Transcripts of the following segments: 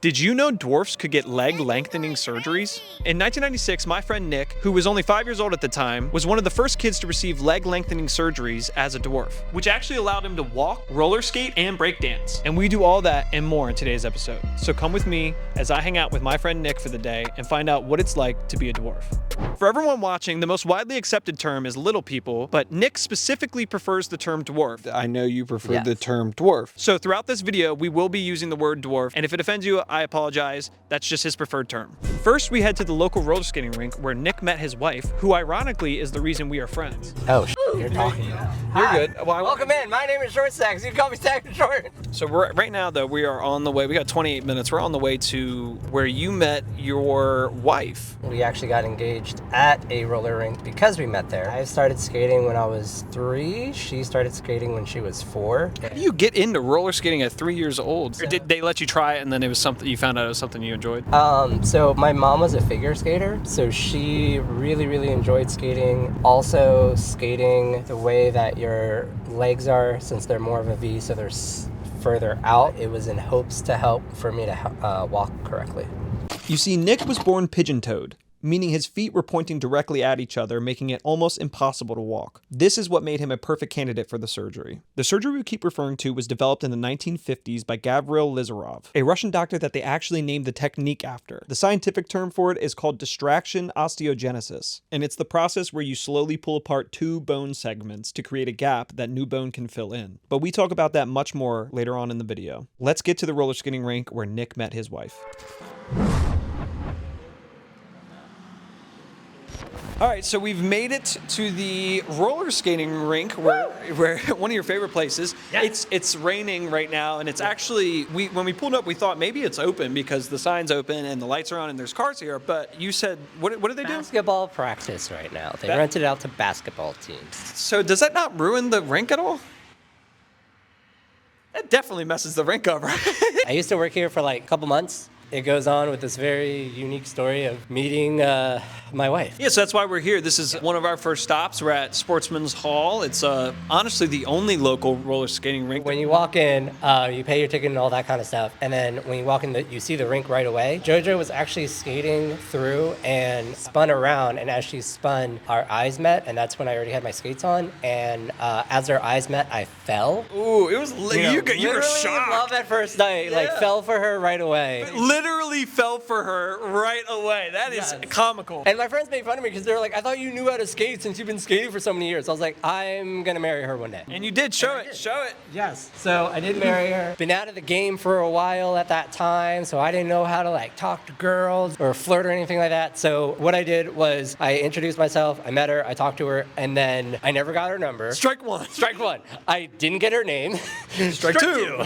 Did you know dwarfs could get leg lengthening surgeries? In 1996, my friend Nick, who was only 5 years old at the time, was one of the first kids to receive leg lengthening surgeries as a dwarf, which actually allowed him to walk, roller skate, and break dance. And we do all that and more in today's episode. So come with me as I hang out with my friend Nick for the day and find out what it's like to be a dwarf. For everyone watching, the most widely accepted term is little people, but Nick specifically prefers the term dwarf. I know you prefer the term dwarf. So throughout this video, we will be using the word dwarf, and if it offends you, I apologize. That's just his preferred term. First, we head to the local roller skating rink where Nick met his wife, who ironically is the reason we are friends. Oh, you're talking. You're good. Well, Welcome in. My name is Short Stacks. You can call me Stack and Short. So right now, though, we are on the way. We got 28 minutes. We're on the way to where you met your wife. We actually got engaged at a roller rink because we met there. I started skating when I was 3. She started skating when she was 4. How do you get into roller skating at 3 years old? Or did they let you try it and then it was something you found out it was something you enjoyed? So my mom was a figure skater, so she really enjoyed skating. Also skating the way that your legs are, since they're more of a V, so they're further out. It was in hopes to help for me to walk correctly. You see, Nick was born pigeon-toed, meaning his feet were pointing directly at each other, making it almost impossible to walk. This is what made him a perfect candidate for the surgery. The surgery we keep referring to was developed in the 1950s by Gavril Lizarov, a Russian doctor that they actually named the technique after. The scientific term for it is called distraction osteogenesis, and it's the process where you slowly pull apart 2 bone segments to create a gap that new bone can fill in. But we talk about that much more later on in the video. Let's get to the roller skating rink where Nick met his wife. All right, so we've made it to the roller skating rink, where one of your favorite places. Yeah. It's raining right now, and it's actually, when we pulled up, we thought maybe it's open because the sign's open and the lights are on and there's cars here. But you said, what do they do? Basketball practice right now. They rented it out to basketball teams. So does that not ruin the rink at all? That definitely messes the rink up, right? I used to work here for like a couple months. It goes on with this very unique story of meeting my wife. Yeah, so that's why we're here. This is one of our first stops. We're at Sportsman's Hall. It's honestly the only local roller skating rink. When you walk in, you pay your ticket and all that kind of stuff. And then when you walk in, you see the rink right away. JoJo was actually skating through and spun around. And as she spun, our eyes met. And that's when I already had my skates on. And as our eyes met, I fell. Ooh, it was you were shocked. Love at first sight. Like fell for her right away. Literally fell for her right away. That is comical. And my friends made fun of me because they were like, I thought you knew how to skate since you've been skating for so many years. I was like, I'm going to marry her one day. And you did. Show it. Yes. So I did marry her. Been out of the game for a while at that time, so I didn't know how to like talk to girls or flirt or anything like that. So what I did was I introduced myself, I met her, I talked to her, and then I never got her number. Strike one. I didn't get her name. Strike two.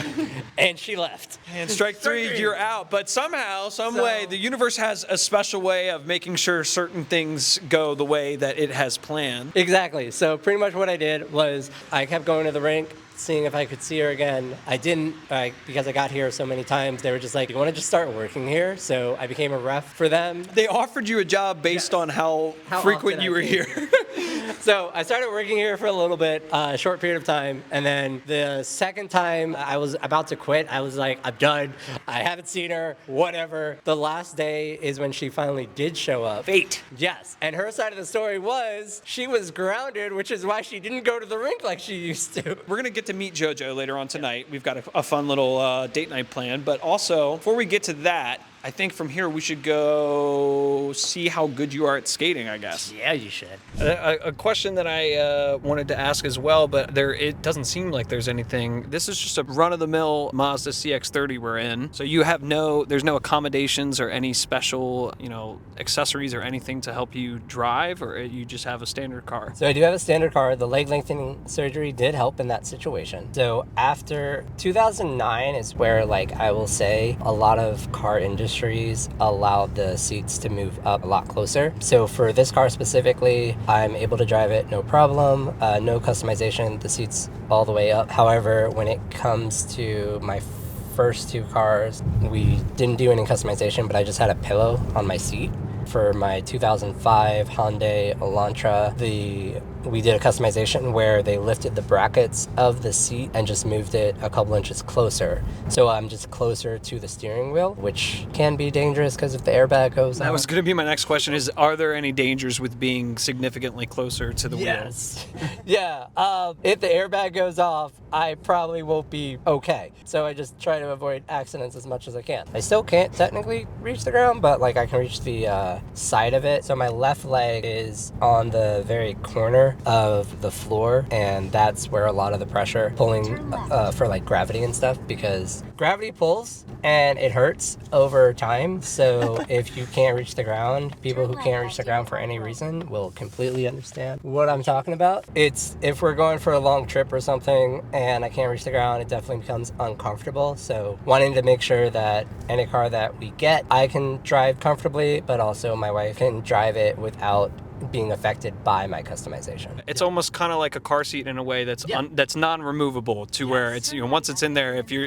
And she left. And strike three, you're out. But somehow, some way, the universe has a special way of making sure certain things go the way that it has planned. Exactly. So pretty much what I did was I kept going to the rink, seeing if I could see her again. I didn't, because I got here so many times, they were just like, you want to just start working here? So I became a ref for them. They offered you a job based on how frequent you were here. So I started working here for a little bit, a short period of time, and then the second time I was about to quit, I was like, I'm done. I haven't seen her, whatever. The last day is when she finally did show up. Fate. Yes. And her side of the story was she was grounded, which is why she didn't go to the rink like she used to. We're going to get to meet JoJo later on tonight. We've got a fun little date night planned. But also, before we get to that, I think from here we should go see how good you are at skating, I guess. Yeah, you should. A question that I wanted to ask as well, but it doesn't seem like there's anything. This is just a run-of-the-mill Mazda CX-30 we're in. So you have there's no accommodations or any special, accessories or anything to help you drive, or you just have a standard car? So I do have a standard car. The leg lengthening surgery did help in that situation. So after 2009 is where, I will say, a lot of car industries allowed the seats to move up a lot closer. So for this car specifically, I'm able to drive it no problem, no customization, the seats all the way up. However, when it comes to my first 2 cars, we didn't do any customization, but I just had a pillow on my seat. For my 2005 Hyundai Elantra, the we did a customization where they lifted the brackets of the seat and just moved it a couple inches closer. So I'm just closer to the steering wheel, which can be dangerous because if the airbag goes That out. was going to be my next question is, are there any dangers with being significantly closer to the Yes. Yeah. If the airbag goes off, I probably won't be okay. So I just try to avoid accidents as much as I can. I still can't technically reach the ground, but like I can reach the side of it. So my left leg is on the very corner of the floor, and that's where a lot of the pressure pulling for like gravity and stuff, because gravity pulls and it hurts over time. So if you can't reach the ground, people who can't reach the ground for any reason will completely understand what I'm talking about. It's if we're going for a long trip or something and I can't reach the ground, it definitely becomes uncomfortable. So wanting to make sure that any car that we get, I can drive comfortably, but also my wife can drive it without being affected by my customization. It's almost kind of like a car seat in a way that's that's non-removable to where it's, you know, once it's in there, if you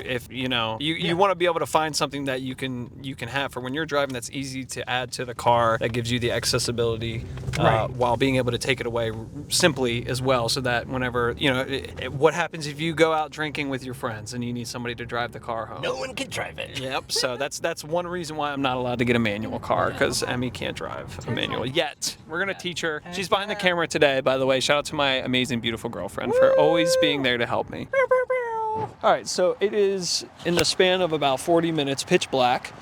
want to be able to find something that you can have for when you're driving that's easy to add to the car, that gives you the accessibility while being able to take it away simply as well, so that whenever, you know, what happens if you go out drinking with your friends and you need somebody to drive the car home? No one can drive it. Yep. So that's one reason why I'm not allowed to get a manual car, because Emmy can't drive a manual yet. We're gonna teach her. She's behind the camera today, by the way. Shout out to my amazing, beautiful girlfriend for always being there to help me. All right, so it is in the span of about 40 minutes, pitch black.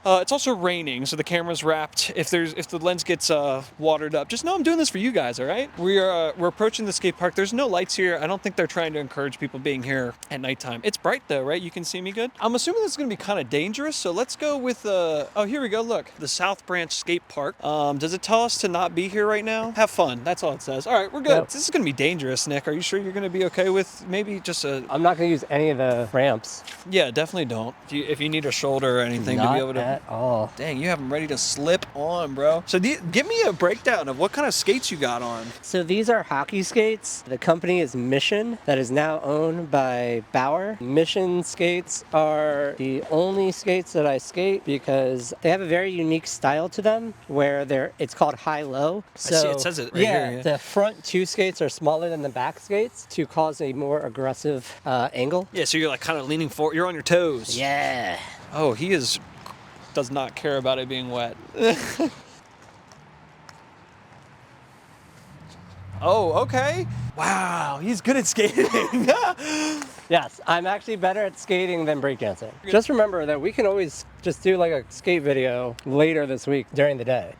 It's also raining, so the camera's wrapped. If the lens gets watered up, just know I'm doing this for you guys, all right? We're approaching the skate park. There's no lights here. I don't think they're trying to encourage people being here at nighttime. It's bright though, right? You can see me good. I'm assuming this is gonna be kind of dangerous, so let's go with oh, here we go. Look, the South Branch Skate Park. Does it tell us to not be here right now? Have fun. That's all it says. All right, we're good. Yep. This is gonna be dangerous, Nick. Are you sure you're gonna be okay with maybe just a? I'm not gonna use any of the ramps. Yeah, definitely don't. If you need a shoulder or anything not to be able to. At all. Dang, you have them ready to slip on, bro. So give me a breakdown of what kind of skates you got on. So these are hockey skates. The company is Mission, that is now owned by Bauer. Mission skates are the only skates that I skate because they have a very unique style to them where it's called high-low. So, I see, it says it right here. Yeah. The front two skates are smaller than the back skates to cause a more aggressive angle. Yeah, so you're like kind of leaning forward. You're on your toes. Yeah. Oh, he does not care about it being wet. Oh, okay. Wow, he's good at skating. Yes, I'm actually better at skating than breakdancing. Just remember that we can always just do like a skate video later this week during the day.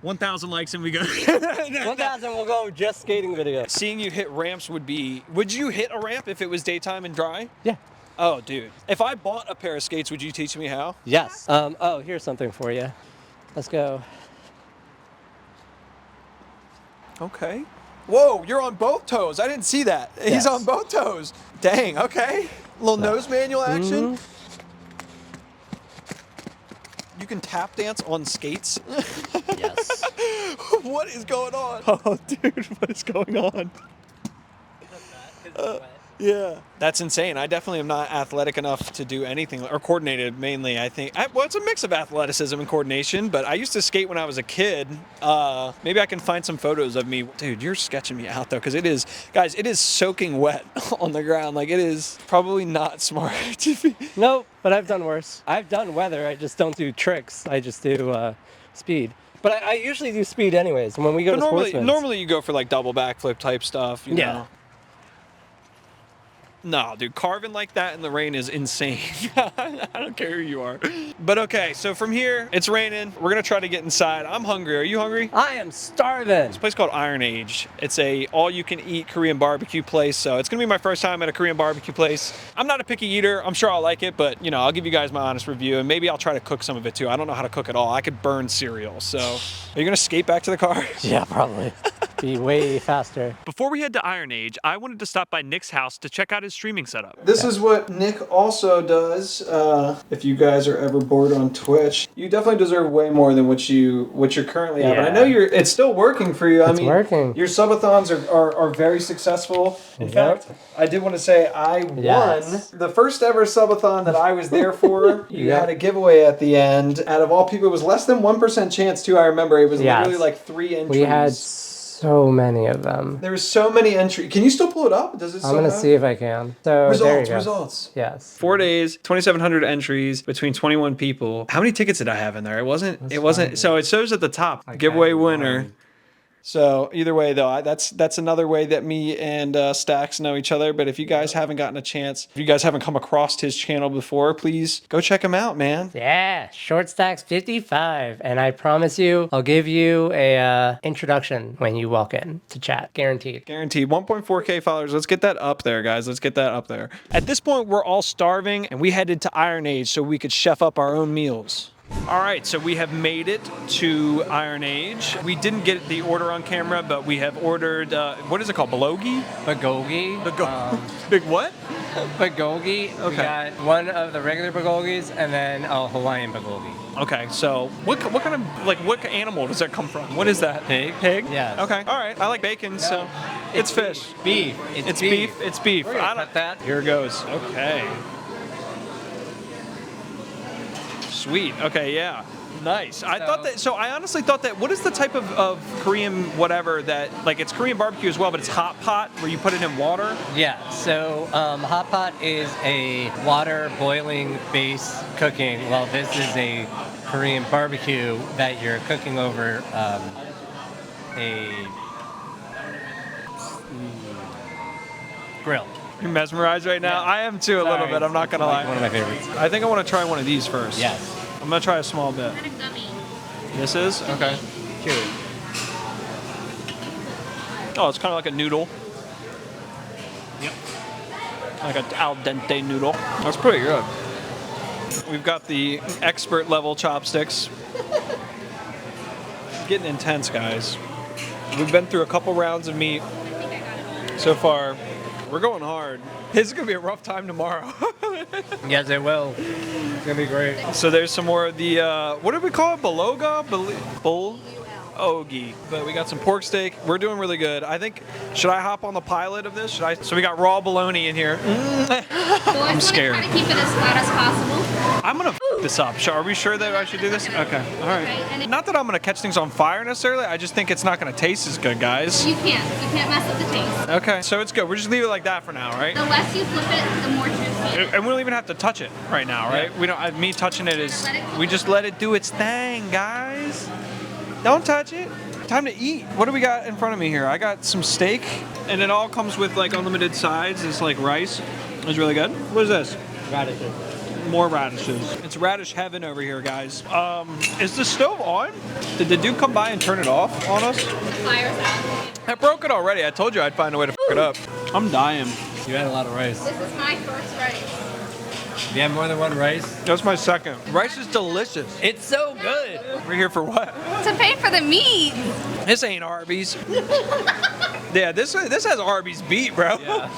1,000 likes and we go. 1,000 will go just skating video. Seeing you hit ramps would you hit a ramp if it was daytime and dry? Yeah. Oh, dude. If I bought a pair of skates, would you teach me how? Yes. Oh, here's something for you. Let's go. Okay. Whoa, you're on both toes. I didn't see that. Yes. He's on both toes. Dang, okay. Little nose manual action. You can tap dance on skates? Yes. What is going on? Oh, dude, what is going on? Yeah, that's insane. I definitely am not athletic enough to do anything, or coordinated mainly, I think. Well, it's a mix of athleticism and coordination, but I used to skate when I was a kid. Maybe I can find some photos of me. Dude, you're sketching me out, though, because it is soaking wet on the ground. Like, it is probably not smart to be. Nope, but I've done worse. I've done weather. I just don't do tricks. I just do speed. But I usually do speed anyways. When we go to Sportsman's. Normally you go for, like, double backflip type stuff, you know? No, dude, carving like that in the rain is insane. I don't care who you are. But okay, so from here, it's raining. We're going to try to get inside. I'm hungry. Are you hungry? I am starving. It's a place called Iron Age. It's a all-you-can-eat Korean barbecue place, so it's going to be my first time at a Korean barbecue place. I'm not a picky eater. I'm sure I'll like it, but, you know, I'll give you guys my honest review, and maybe I'll try to cook some of it, too. I don't know how to cook at all. I could burn cereal, so... Are you going to skate back to the car? Yeah, probably. Be way faster. Before we head to Iron Age, I wanted to stop by Nick's house to check out his streaming setup. This is what Nick also does. If you guys are ever bored on Twitch, you definitely deserve way more than what you're currently at. But I know it's still working for you. It's working. Your subathons are very successful. In fact, I did want to say I won the first ever subathon that I was there for. You had a giveaway at the end. Out of all people, it was less than 1% chance too. I remember it was literally like 3 entries. We had so many of them. There were so many entries. Can you still pull it up? Does it? I'm gonna see if I can. So there you go. Results. Yes. 4 days, 2,700 entries between 21 people. How many tickets did I have in there? It wasn't. So it shows at the top. Giveaway winner. So either way, though, that's another way that me and Stacks know each other. But if you guys haven't gotten a chance, if you guys haven't come across his channel before, please go check him out, man. Yeah, Short Stacks 55, and I promise you, I'll give you a introduction when you walk in to chat, guaranteed. Guaranteed. 1.4K followers. Let's get that up there, guys. Let's get that up there. At this point, we're all starving, and we headed to Iron Age so we could chef up our own meals. All right, so we have made it to Iron Age. We didn't get the order on camera, but we have ordered, what is it called, bulgogi? Bulgogi. Big what? Bulgogi. Okay. We got one of the regular bulgogis and then a Hawaiian bulgogi. Okay, so what kind of, like, what animal does that come from? What is that? Pig. Pig? Yes. Okay, all right. I like bacon, so it's fish. Beef. It's beef. It's beef. We're gonna cut that. Here it goes. Okay. Sweet. Okay, yeah. Nice. I honestly thought that, what is the type of Korean whatever that, like, it's Korean barbecue as well, but it's hot pot where you put it in water? Yeah, so hot pot is a water boiling base cooking, while this is a Korean barbecue that you're cooking over a grill. You're mesmerized right now? Yeah. I am too, a little bit. I'm not going to lie. One of my favorites. I think I want to try one of these first. Yes. I'm going to try a small bit. This is? Okay. Chewy. Oh, it's kind of like a noodle. Yep. Like an al dente noodle. That's pretty good. We've got the expert level chopsticks. Getting intense, guys. We've been through a couple rounds of meat so far. We're going hard. This is going to be a rough time tomorrow. Yes, it will. It's gonna be great. So there's some more of the, what do we call it? Beloga? Bulgogi. But we got some pork steak. We're doing really good. I think, should I hop on the pilot of this? So we got raw bologna in here. I'm scared. Try to keep it as flat as possible. I'm going to f this up. Are we sure that I should do this? Okay. All right. Not that I'm going to catch things on fire necessarily. I just think it's not going to taste as good, guys. You can't mess up the taste. Okay. So it's good. We'll just leave it like that for now, right? The less you flip it, the more juicy. And we don't even have to touch it right now, right? Yeah. We don't. Me touching it is. We just let it do its thing, guys. Don't touch it. Time to eat. What do we got in front of me here? I got some steak, and it all comes with like unlimited sides. It's like rice. It's really good. What is this? Radishes. More radishes. It's radish heaven over here, guys. Is the stove on? Did the dude come by and turn it off on us? The fire's out. I broke it already. I told you I'd find a way to f it up. I'm dying. You had a lot of rice. This is my first rice. Do you have more than one rice? That's my second. Rice is delicious. It's so good. We're here for what? To pay for the meat. This ain't Arby's. Yeah, this has Arby's beat, bro. Yeah.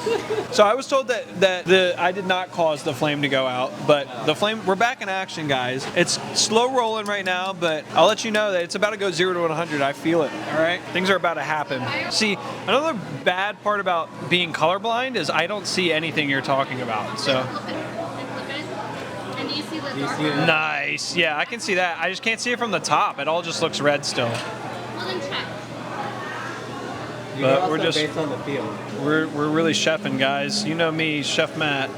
So I was told that I did not cause the flame to go out, but the flame, we're back in action, guys. It's slow rolling right now, but I'll let you know that it's about to go 0 to 100. I feel it, all right? Things are about to happen. See, another bad part about being colorblind is I don't see anything you're talking about, so. Flip it. And do you see the you dark see it? one? Nice, yeah, I can see that. I just can't see it from the top. It all just looks red still. Well, then check. You But can we're also just- based on the field. We're really chefing, guys. You know me, Chef Matt.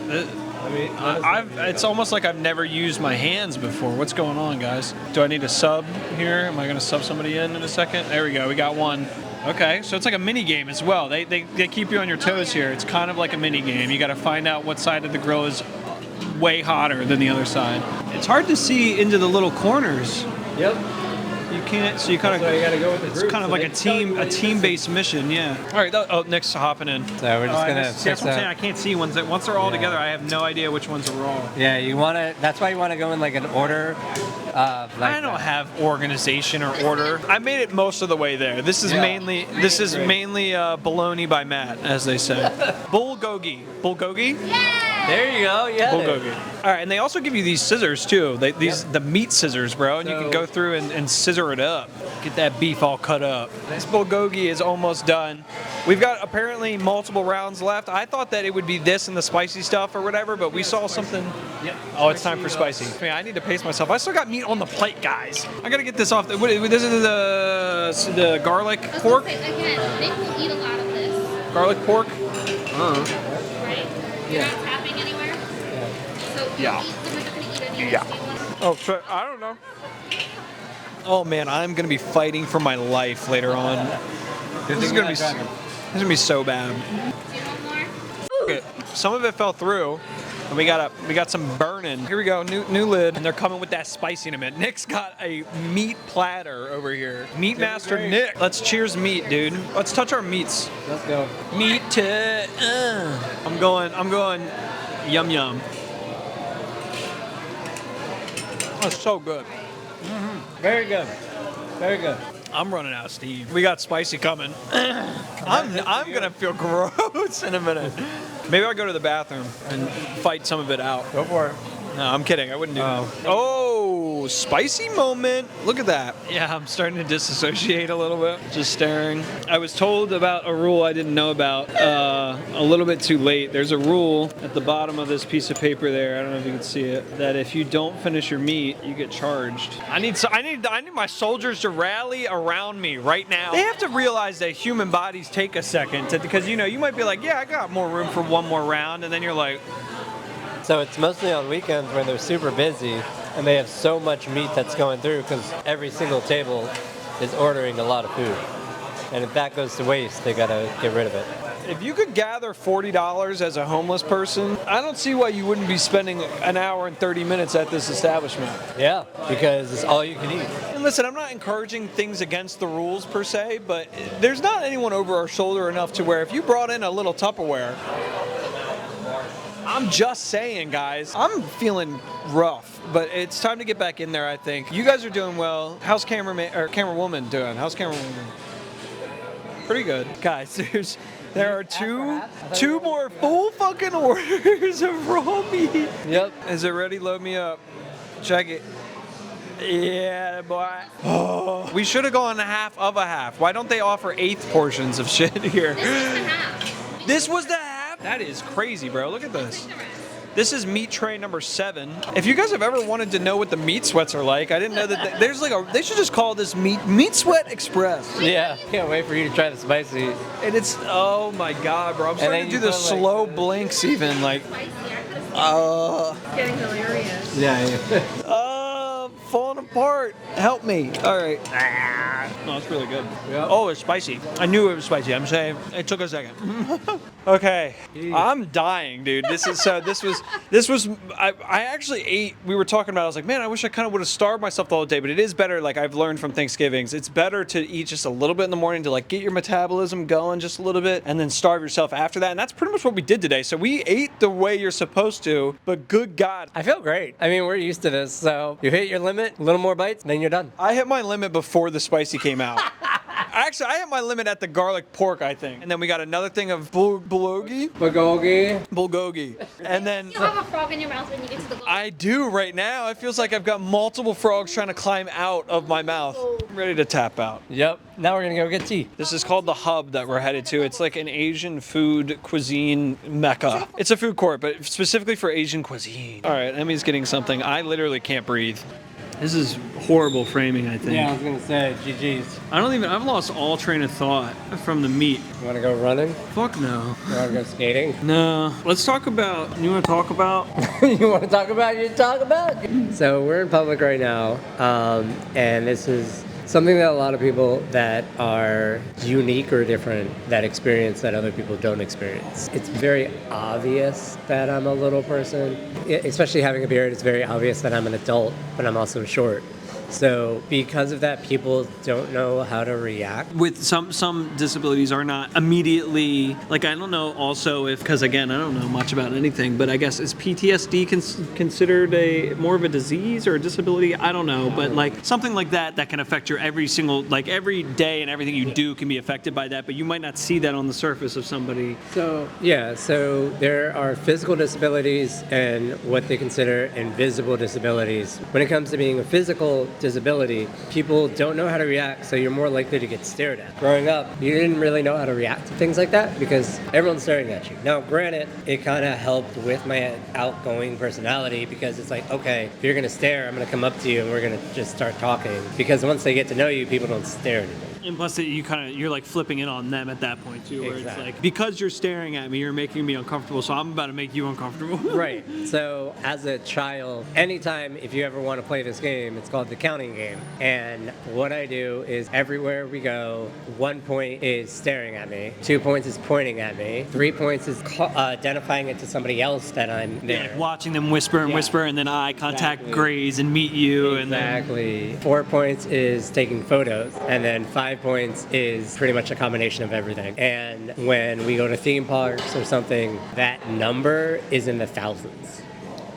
It's almost like I've never used my hands before. What's going on, guys? Do I need a sub here? Am I going to sub somebody in a second? There we go. We got one. Okay, so it's like a mini game as well. They keep you on your toes here. It's kind of like a mini game. You got to find out what side of the grill is way hotter than the other side. It's hard to see into the little corners. Yep. You can't, so you kind of. So you gotta go with the It's group, kind of so like they tell you what it is. team-based mission, yeah. All right. Oh, Nick's hopping in. So we're just gonna That's what I'm saying. I can't see once they're all together. I have no idea which ones are raw. Yeah, you wanna. That's why you wanna go in like an order. Like I don't have organization or order. I made it most of the way there. This is mainly baloney by Matt, as they say. Bulgogi. Bulgogi? Yeah! There you go. Yeah. Bulgogi. All right, and they also give you these scissors too. The meat scissors, bro, and you can go through and scissor it up. Get that beef all cut up. This bulgogi is almost done. We've got apparently multiple rounds left. I thought that it would be this and the spicy stuff or whatever, but we saw something. Yep. Oh, it's time for spicy. Man, I need to pace myself. I still got meat on the plate, guys. I gotta get this off. This is the garlic pork. Again, Nick will eat a lot of this. Garlic pork. Right? You're not tapping anywhere? So you eat some of it, eat any of this. Oh, shit. I don't know. Oh man, I'm gonna be fighting for my life later on. This is gonna be so bad. Do you want more? Okay, some of it fell through, and we got some burning. Here we go, new lid, and they're coming with that spicy in a minute. Nick's got a meat platter over here. Meat master Nick. Let's cheers meat, dude. Let's touch our meats. Let's go. Meat to. I'm going. Yum yum. That's so good. Very good. Very good. I'm running out of steam. We got spicy coming. I'm gonna feel gross in a minute. Maybe I'll go to the bathroom and fight some of it out. Go for it. No, I'm kidding. I wouldn't do that. Oh, spicy moment. Look at that. Yeah, I'm starting to disassociate a little bit. Just staring. I was told about a rule I didn't know about a little bit too late. There's a rule at the bottom of this piece of paper there. I don't know if you can see it. That if you don't finish your meat, you get charged. I need my soldiers to rally around me right now. They have to realize that human bodies take a second because you might be like, yeah, I got more room for one more round, and then you're like. So it's mostly on weekends when they're super busy and they have so much meat that's going through because every single table is ordering a lot of food. And if that goes to waste, they gotta get rid of it. If you could gather $40 as a homeless person, I don't see why you wouldn't be spending an hour and 30 minutes at this establishment. Yeah, because it's all you can eat. And listen, I'm not encouraging things against the rules per se, but there's not anyone over our shoulder enough to where if you brought in a little Tupperware, I'm just saying, guys. I'm feeling rough, but it's time to get back in there, I think. You guys are doing well. How's camerawoman doing? How's camerawoman? Pretty good. Guys, there are two more full fucking orders of raw meat. Yep. Is it ready? Load me up. Check it. Yeah, boy. Oh, we should have gone half of a half. Why don't they offer eighth portions of shit here? This is the half. This was the half? That is crazy, bro. Look at this. This is meat tray number 7. If you guys have ever wanted to know what the meat sweats are like, I didn't know that they should just call this meat sweat express. Yeah, can't wait for you to try the spicy. And it's, oh my God, bro. I'm starting to do the slow blinks even, like, Getting hilarious. Yeah. falling apart. Help me. All right. No, it's really good. Yep. Oh, it's spicy. I knew it was spicy. I'm saying it took a second. Okay. I'm dying, dude. This was I actually ate, we were talking about, I was like, man, I wish I kind of would have starved myself the whole day, but it is better, like I've learned from Thanksgivings, it's better to eat just a little bit in the morning to like get your metabolism going just a little bit and then starve yourself after that. And that's pretty much what we did today. So we ate the way you're supposed to, but good God. I feel great. I mean, we're used to this, so you hit your limit, a little more bites, then you're done. I hit my limit before the spicy came out. Actually, I hit my limit at the garlic pork, I think. And then we got another thing of bulgogi. And then You have a frog in your mouth when you get to the goal. I do right now. It feels like I've got multiple frogs trying to climb out of my mouth. I'm ready to tap out. Yep. Now we're gonna go get tea. This is called the Hub that we're headed to. It's like an Asian food cuisine mecca. It's a food court, but specifically for Asian cuisine. All right, Emmy's getting something. I literally can't breathe. This is horrible framing, I think. Yeah, I was gonna say, GG's. I've lost all train of thought from the meat. You wanna go running? Fuck no. You wanna go skating? No. Let's talk about, you wanna talk about? You wanna talk about, you talk about. So we're in public right now, and this is something that a lot of people that are unique or different that experience that other people don't experience. It's very obvious that I'm a little person, especially having a beard. It's very obvious that I'm an adult, but I'm also short. So because of that, people don't know how to react. With some disabilities are not immediately, like, I don't know also if, because again, I don't know much about anything, but I guess is PTSD considered a more of a disease or a disability? I don't know, but like something like that can affect your every single, like every day, and everything you do can be affected by that, but you might not see that on the surface of somebody. So there are physical disabilities and what they consider invisible disabilities. When it comes to being a physical disability, people don't know how to react, so you're more likely to get stared at. Growing up, you didn't really know how to react to things like that because everyone's staring at you. Now, granted, it kind of helped with my outgoing personality because it's like, okay, if you're going to stare, I'm going to come up to you and we're going to just start talking. Because once they get to know you, people don't stare anymore. And plus, you're like flipping in on them at that point too, where Exactly. it's like, because you're staring at me, you're making me uncomfortable, so I'm about to make you uncomfortable. Right. So as a child, anytime if you ever want to play this game, it's called the counting game. And what I do is everywhere we go, 1 point is staring at me, 2 points is pointing at me, 3 points is identifying it to somebody else that I'm there. Like watching them whisper and whisper, and then eye contact, graze, and meet you. Exactly. 4 points is taking photos, and then 5 points is pretty much a combination of everything. And when we go to theme parks or something, that number is in the thousands.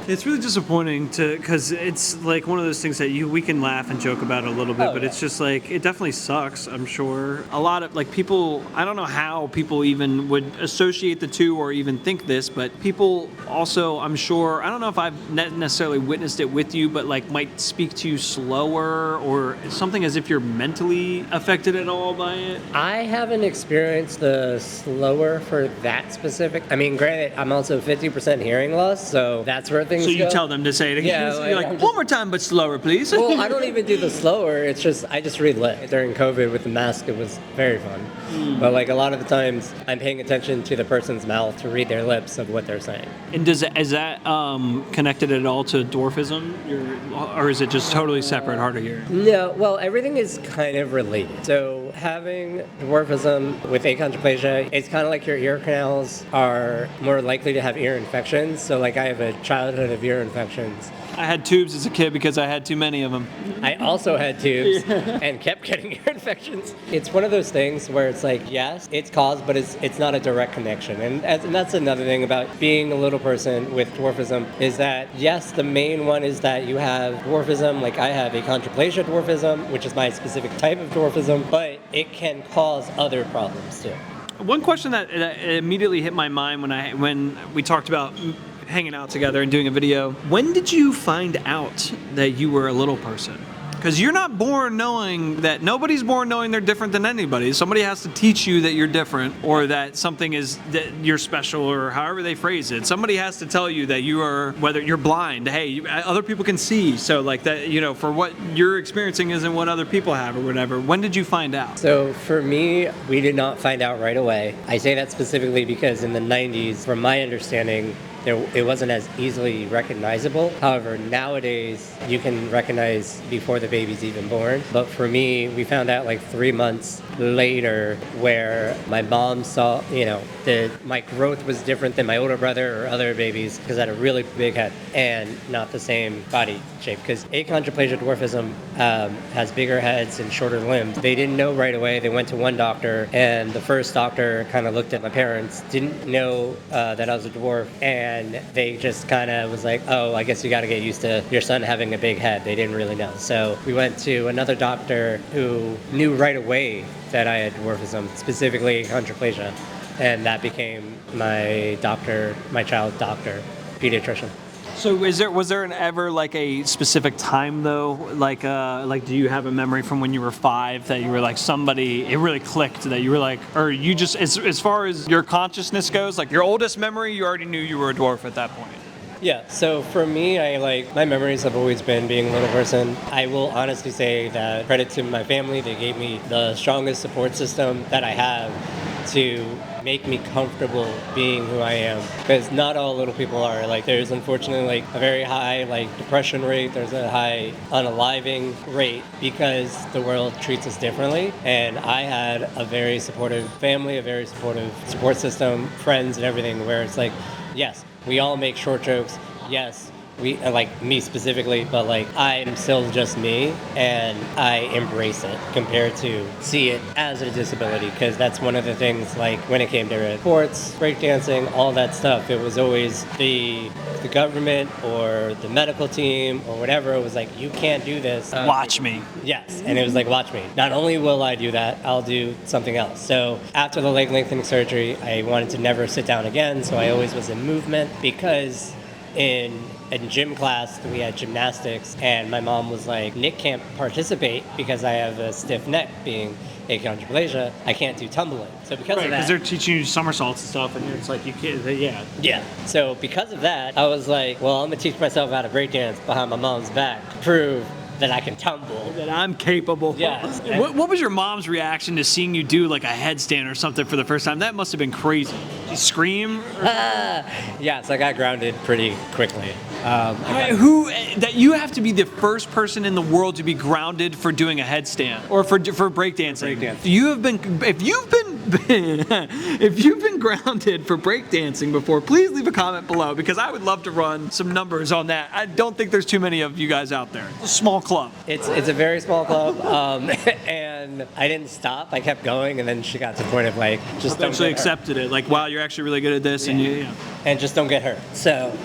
It's really disappointing because it's like one of those things that we can laugh and joke about a little bit, but it's just like, it definitely sucks, I'm sure. A lot of like people, I don't know how people even would associate the two or even think this, but people also, I'm sure, I don't know if I've necessarily witnessed it with you, but like might speak to you slower or something as if you're mentally affected at all by it. I haven't experienced the slower for that specific. I mean, granted, I'm also 50% hearing loss, so that's where things So you go. tell them to say it again. Yeah, You're like, one more time, but slower, please. Well, I don't even do the slower. It's just I just read lips. During COVID with the mask, it was very fun. But like a lot of the times, I'm paying attention to the person's mouth to read their lips of what they're saying. And is that connected at all to dwarfism, or is it just totally separate, hard to hear? No, well, everything is kind of related. So having dwarfism with achondroplasia, it's kind of like your ear canals are more likely to have ear infections. So like I have a childhood of ear infections. I had tubes as a kid because I had too many of them. I also had tubes and kept getting ear infections. It's one of those things where it's like, yes, it's caused, but it's not a direct connection. And that's another thing about being a little person with dwarfism is that, yes, the main one is that you have dwarfism, like I have achondroplasia dwarfism, which is my specific type of dwarfism, but it can cause other problems too. One question that immediately hit my mind when we talked about hanging out together and doing a video, when did you find out that you were a little person? Because you're not born knowing that, nobody's born knowing they're different than anybody. Somebody has to teach you that you're different, or that something is, that you're special, or however they phrase it. Somebody has to tell you that you are, whether you're blind, hey, other people can see. So like that, for what you're experiencing isn't what other people have or whatever. When did you find out? So for me, we did not find out right away. I say that specifically because in the 90s, from my understanding, it wasn't as easily recognizable. However, nowadays, you can recognize before the baby's even born. But for me, we found out like 3 months later where my mom saw, my growth was different than my older brother or other babies because I had a really big head and not the same body shape. Because achondroplasia dwarfism has bigger heads and shorter limbs. They didn't know right away. They went to one doctor, and the first doctor kind of looked at my parents, didn't know that I was a dwarf, and they just kind of was like, oh, I guess you got to get used to your son having a big head. They didn't really know. So we went to another doctor who knew right away that I had dwarfism, specifically achondroplasia, and that became my doctor, my child doctor, pediatrician. So was there ever like a specific time though? Like do you have a memory from when you were 5 that you were like it really clicked that you were like, or you just, as far as your consciousness goes, like your oldest memory, you already knew you were a dwarf at that point? Yeah, so for me, my memories have always been being a little person. I will honestly say that credit to my family, they gave me the strongest support system that I have to make me comfortable being who I am. Because not all little people are. Like, there's unfortunately a very high depression rate, there's a high unaliving rate because the world treats us differently. And I had a very supportive family, a very supportive support system, friends and everything, where it's like, yes, we all make short jokes. Yes, like me specifically, but like I'm still just me, and I embrace it compared to see it as a disability, because that's one of the things, like when it came to sports, breakdancing, all that stuff, it was always the government or the medical team or whatever. It was like, you can't do this. Watch me. Yes, and it was like, watch me. Not only will I do that, I'll do something else. So after the leg lengthening surgery, I wanted to never sit down again, so I always was in movement, because in gym class we had gymnastics, and my mom was like, Nick can't participate because I have a stiff neck, being Achondroplasia. I can't do tumbling. So because of that, because they're teaching you somersaults and stuff, and it's like you can't. Yeah. So because of that, I was like, well, I'm gonna teach myself how to breakdance behind my mom's back to prove that I can tumble. That I'm capable. Yes. What was your mom's reaction to seeing you do like a headstand or something for the first time? That must have been crazy. Did you scream? Yes, I got grounded pretty quickly. That you have to be the first person in the world to be grounded for doing a headstand or for breakdancing. If you've been grounded for breakdancing before, please leave a comment below, because I would love to run some numbers on that. I don't think there's too many of you guys out there. It's a small club. It's a very small club, and I didn't stop. I kept going, and then she got to the point of like, just don't Eventually get accepted it. Like, wow, you're actually really good at this, and and just don't get hurt. So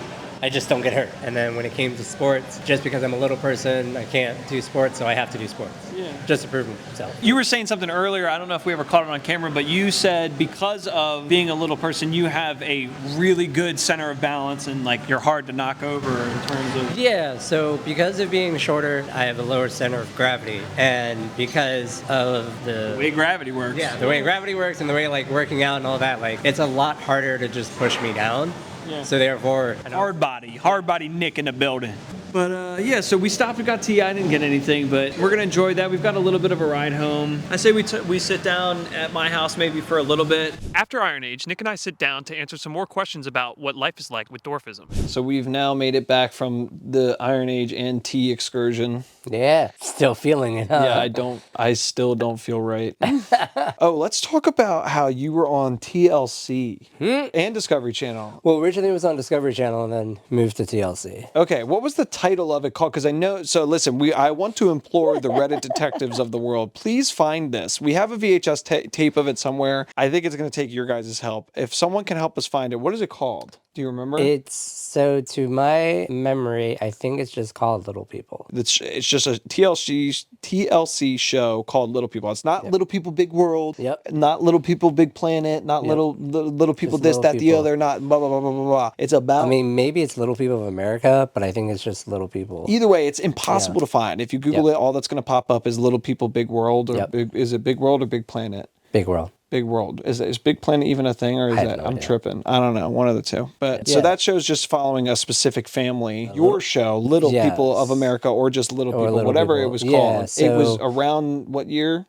I just don't get hurt. And then when it came to sports, just because I'm a little person, I can't do sports, so I have to do sports. Yeah. Just to prove myself. You were saying something earlier, I don't know if we ever caught it on camera, but you said because of being a little person, you have a really good center of balance, and like you're hard to knock over in terms of... Yeah, so because of being shorter, I have a lower center of gravity. And because of the way gravity works. Yeah, the way gravity works and the way like working out and all that, like it's a lot harder to just push me down. Yeah. So therefore, hard body Nick in the building. But yeah, so we stopped and got tea. I didn't get anything, but we're gonna enjoy that. We've got a little bit of a ride home. I say we sit down at my house maybe for a little bit. After Iron Age, Nick and I sit down to answer some more questions about what life is like with dwarfism. So we've now made it back from the Iron Age and tea excursion. Yeah, still feeling it, huh? Yeah, I still don't feel right. Oh, let's talk about how you were on TLC and Discovery Channel. Well, originally it was on Discovery Channel and then moved to TLC. Okay, what was the title of it called? Because I know, so listen, I want to implore the Reddit detectives of the world, please find this. We have a VHS tape of it somewhere. I think it's going to take your guys' help. If someone can help us find it, what is it called? Do you remember? So to my memory, I think it's just called Little People. It's just a TLC show called Little People. It's not Little People Big World. Yep. Not Little People Big Planet. Not little people just this, that, the other. Not blah, blah, blah, blah, blah. It's about... I mean, maybe it's Little People of America, but I think it's just Little People. Either way, it's impossible to find. If you Google it, all that's going to pop up is Little People Big World. Or is it Big World or Big Planet? Big World. Big World. Is Big Planet even a thing, or is that... I'm tripping. I don't know. One of the two. But so that show's just following a specific family. Your show, Little People of America, or just Little People, whatever it was called. So, it was around what year?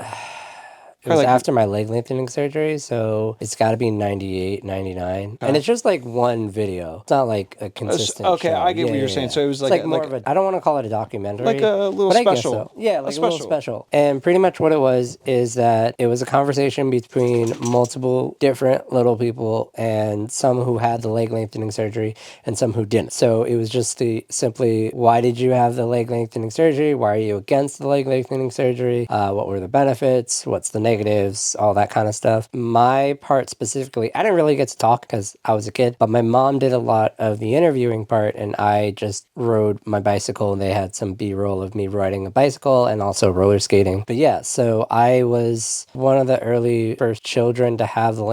It was after my leg lengthening surgery, so it's got to be 98, 99. And it's just like one video. It's not like a consistent show. I get what you're saying. So it was like more of a... I don't want to call it a documentary. Like a little special. I guess so. Yeah, like a little special. And pretty much what it was is that it was a conversation between multiple different little people, and some who had the leg lengthening surgery and some who didn't. So it was just simply, why did you have the leg lengthening surgery? Why are you against the leg lengthening surgery? What were the benefits? What's the negatives, all that kind of stuff. My part specifically, I didn't really get to talk because I was a kid, but my mom did a lot of the interviewing part, and I just rode my bicycle, and they had some B-roll of me riding a bicycle and also roller skating. But yeah, so I was one of the early first children to have the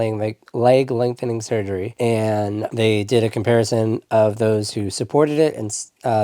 leg lengthening surgery, and they did a comparison of those who supported it and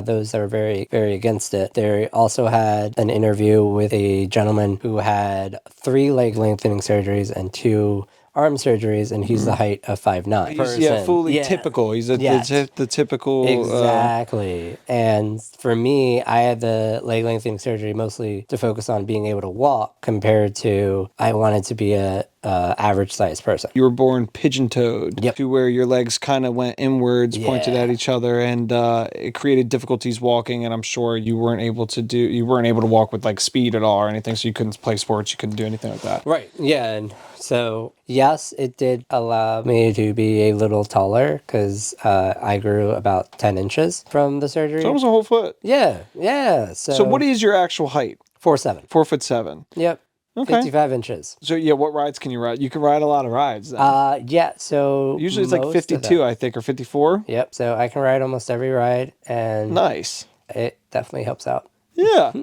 those that are very, very against it. They also had an interview with a gentleman who had 3 leg lengthening surgeries and 2 arm surgeries, and he's the height of 5'9". He's fully typical. He's the typical... Exactly. And for me, I had the leg lengthening surgery mostly to focus on being able to walk, compared to I wanted to be a average sized person. You were born pigeon-toed. Yep. To where your legs kind of went inwards, pointed at each other, and it created difficulties walking. And I'm sure you weren't able to walk with like speed at all or anything. So you couldn't play sports. You couldn't do anything like that. Right. Yeah. And so, yes, it did allow me to be a little taller because I grew about 10 inches from the surgery. So almost a whole foot. Yeah. Yeah. So what is your actual height? 4'7". 4'7". Yep. Okay. 55 inches. So yeah, what rides can you ride? You can ride a lot of rides. Then. Yeah. So usually it's like 52, I think, or 54. Yep. So I can ride almost every ride, and nice. It definitely helps out. Yeah.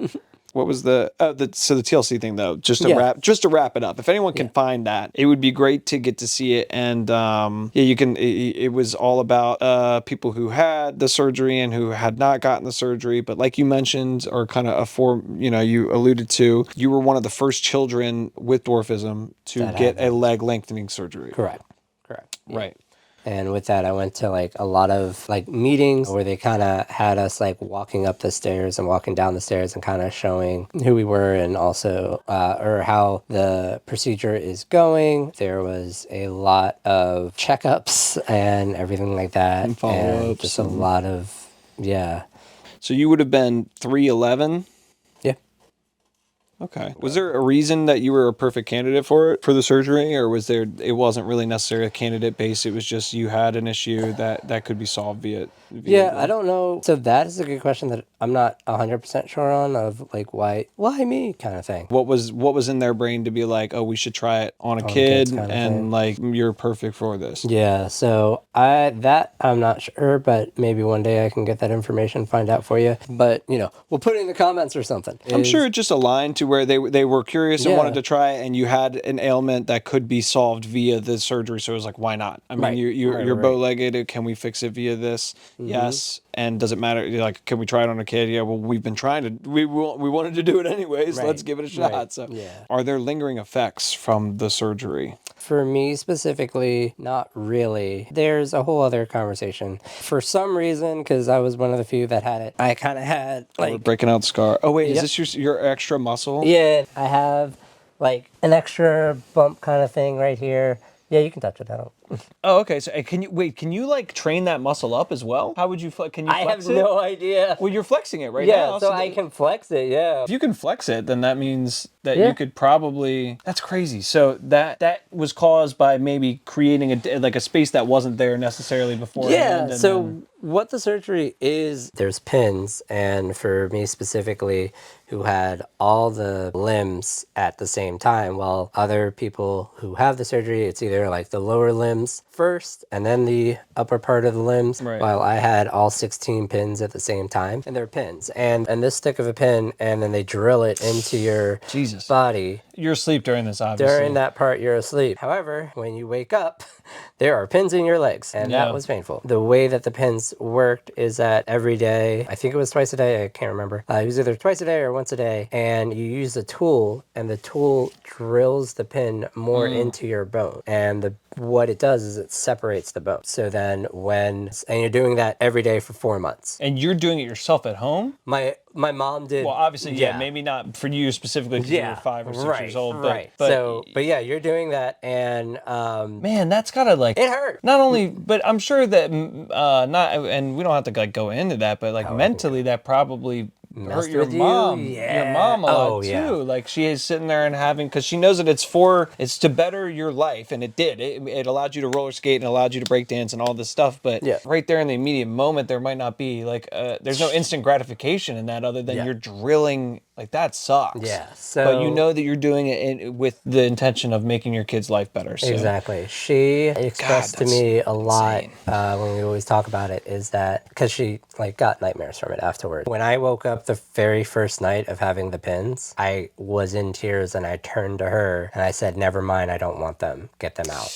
What was the TLC thing though? Just to wrap it up. If anyone can find that, it would be great to get to see it. And you can. It was all about people who had the surgery and who had not gotten the surgery. But like you mentioned, or kind of you alluded to, you were one of the first children with dwarfism to get a leg lengthening surgery. Correct. Yeah. Right. And with that, I went to like a lot of like meetings where they kind of had us like walking up the stairs and walking down the stairs and kind of showing who we were and also or how the procedure is going. There was a lot of checkups and everything like that. And follow-ups. And just a lot of, So you would have been 3'11"? Yeah. Okay. Was there a reason that you were a perfect candidate for the surgery, or it wasn't really necessarily a candidate base, it was just you had an issue that could be solved via I don't know. So that is a good question that I'm not 100% sure on, of like why me kind of thing. What was in their brain to be like, oh, we should try it on a kid and like you're perfect for this? Yeah, so I'm not sure, but maybe one day I can get that information, find out for you. But we'll put it in the comments or something. I'm sure it just aligned to where they were curious and wanted to try it, and you had an ailment that could be solved via the surgery, so it was like, why not? I mean, you're bow-legged. Can we fix it via this? Yes. And does it matter? Like, can we try it on a kid? Yeah. Well, we've been trying to. We wanted to do it anyways. Let's give it a shot. Right. So, are there lingering effects from the surgery? For me specifically, not really. There's a whole other conversation. For some reason, because I was one of the few that had it, I kind of had like We're breaking out scar. Oh wait, is this your extra muscle? Yeah, I have like an extra bump kind of thing right here. Yeah, you can touch it out. Oh, okay. So can you like train that muscle up as well? How would you can you flex I have no idea. Well, you're flexing it right now. Yeah, so I can flex it, If you can flex it, then that means that you could probably... That's crazy. So that was caused by maybe creating a space that wasn't there necessarily before. Yeah, what the surgery is, there's pins, and for me specifically, who had all the limbs at the same time, while other people who have the surgery, it's either like the lower limbs first and then the upper part of the limbs, while I had all 16 pins at the same time, and they're pins. And this stick of a pin, and then they drill it into your body. You're asleep during this, obviously. During that part, you're asleep. However, when you wake up, there are pins in your legs, and that was painful. The way that the pins worked is that every day, I think it was twice a day, I can't remember. It was either twice a day or once a day, and you use a tool, and the tool drills the pin more into your bone. And what it does is it separates the bone. So then and you're doing that every day for 4 months. And you're doing it yourself at home? My mom did. Well, obviously, maybe not for you specifically because you were 5 or 6 years old. But yeah, you're doing that, and man, that's gotta it hurt. Not only, but I'm sure that and we don't have to like go into that, but like mentally, that probably hurt your mom. Your mom a lot too. Like she is sitting there and having, because she knows that it's to better your life, and it did. It allowed you to roller skate and allowed you to break dance and all this stuff. But right there in the immediate moment, there might not be like there's no instant gratification in that other than you're drilling. Like that sucks. Yeah. So, but you know that you're doing it with the intention of making your kid's life better. So. Exactly. She expressed to me a lot when we always talk about it, is that because she like got nightmares from it afterward. When I woke up the very first night of having the pins, I was in tears, and I turned to her and I said, "Never mind, I don't want them. Get them out."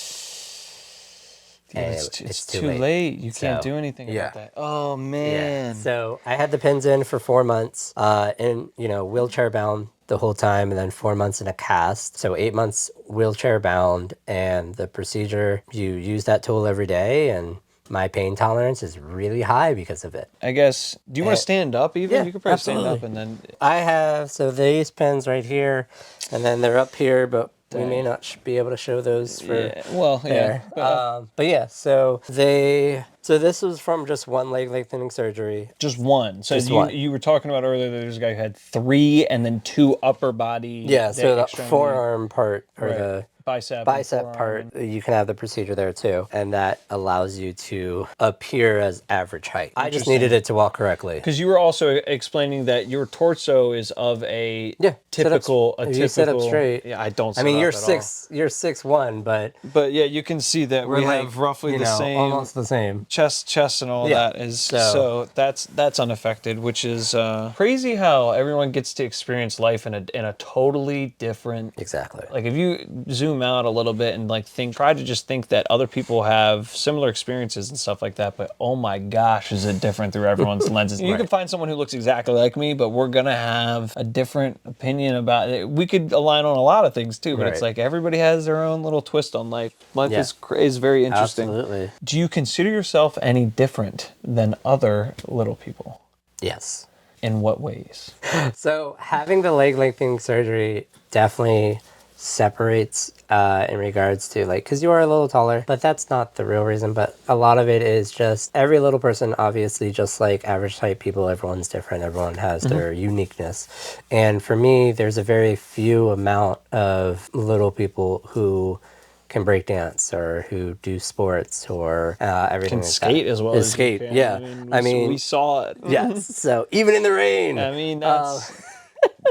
It's too late. You can't do anything about that. Oh man. Yeah. So I had the pins in for 4 months, in wheelchair bound the whole time, and then 4 months in a cast. So 8 months wheelchair bound, and the procedure, you use that tool every day, and my pain tolerance is really high because of it. I guess. Do you want to stand up even? Yeah, you could probably absolutely. stand up and then. I have these pins right here, and then they're up here, but We may not be able to show those for yeah. but yeah, so this was from just one leg lengthening surgery. Just one. So Just one. you were talking about earlier that there's a guy who had 3 and then 2 upper body. Yeah, so the extremity. forearm part or the bicep part, you can have the procedure there too, and that allows you to appear as average height. I just needed it to walk correctly. Because you were also explaining that your torso is of a typical. You sit up straight. Yeah, I don't. I mean, you're 6'1", but yeah, you can see that we have roughly the same, almost the same chest, and all that is. So that's unaffected, which is crazy how everyone gets to experience life in a totally different. Exactly. Like if you zoom out a little bit and try to just think that other people have similar experiences and stuff like that, but oh my gosh, is it different through everyone's lenses. You can find someone who looks exactly like me, but we're gonna have a different opinion about it. We could align on a lot of things too, but it's like everybody has their own little twist on life. Life is very interesting. Absolutely. Do you consider yourself any different than other little people? Yes. In what ways? So having the leg lengthening surgery definitely separates in regards to because you are a little taller, but that's not the real reason. But a lot of it is just every little person, obviously, just like average height people, everyone's different. Everyone has their uniqueness. And for me, there's a very few amount of little people who can break dance or who do sports or everything. Can skate as well as skate. You can. Yeah, I mean, we saw it. Yes. So even in the rain. I mean, that's.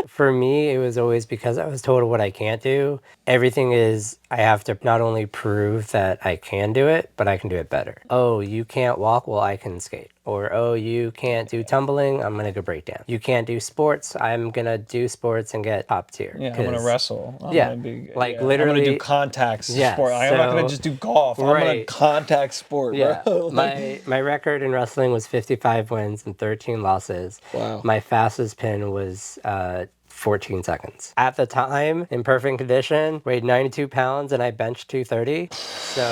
For me, it was always because I was told what I can't do. Everything is, I have to not only prove that I can do it, but I can do it better. Oh, you can't walk? Well, I can skate. Or, oh, you can't do tumbling? I'm going to go break dance. You can't do sports? I'm going to do sports and get top tier. Yeah, I'm going to wrestle. I'm yeah, literally. I'm going to do contact sport. I'm not going to just do golf. I'm going to contact sport, bro. My record in wrestling was 55 wins and 13 losses. Wow. My fastest pin was 14 seconds. At the time, in perfect condition, weighed 92 pounds and I benched 230. So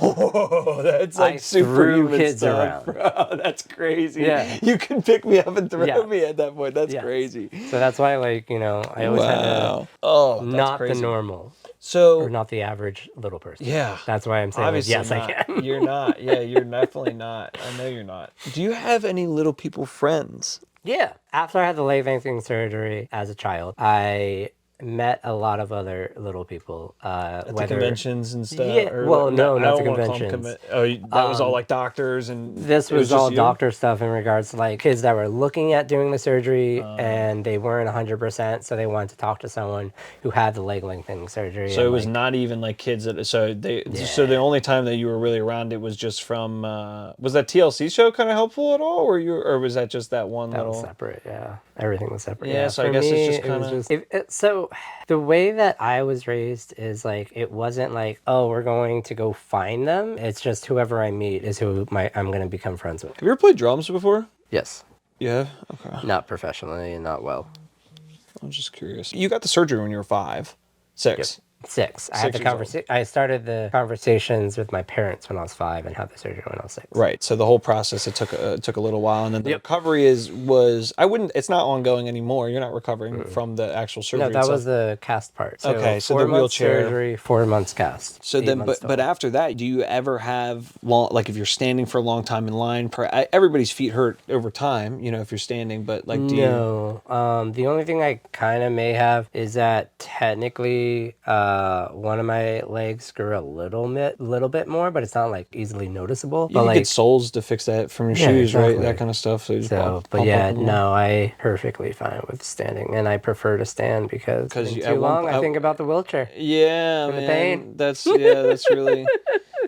whoa, that's like superhuman kids stuff, around. Bro. That's crazy. Yeah. You can pick me up and throw me at that point. That's crazy. So that's why, I always had to not crazy. the normal. So or not the average little person. Yeah. That's why I'm saying yes, not. I can. You're not. Yeah, you're definitely not. I know you're not. Do you have any little people friends? Yeah. After I had the leg lengthening surgery as a child, I met a lot of little people. At the conventions and stuff? Yeah, well, no, not the conventions. That was all like doctors and... This was all doctor stuff in regards to kids that were looking at doing the surgery and they weren't 100%, so they wanted to talk to someone who had the leg lengthening surgery. So it was not even kids that... So the only time that you were really around it was just from... was that TLC show kind of helpful at all? Or was that just that one little... That was separate, yeah. Everything was separate. Yeah, so I guess it's just kind of... So the way that I was raised is it wasn't we're going to go find them. It's just whoever I meet is who I'm going to become friends with. Have you ever played drums before? Yes. You have? Okay. Not professionally and not well. I'm just curious. You got the surgery when you were 5, 6. Yep. 6. I started the conversations with my parents when I was 5 and had the surgery when I was 6. Right. So the whole process it took a little while, and then the recovery was it's not ongoing anymore. You're not recovering from the actual surgery. No, that was the cast part. So okay, so the wheelchair surgery, 4 months cast. So then, but after that, do you ever have if you're standing for a long time in line? Everybody's feet hurt over time, if you're standing. But do you? No. The only thing I kind of may have is that technically. One of my legs grew a little bit more, but it's not easily noticeable. You can get soles to fix that from your shoes, exactly. Right? That kind of stuff. I perfectly fine with standing, and I prefer to stand because too long. I think about the wheelchair. Yeah, man. The pain. That's really.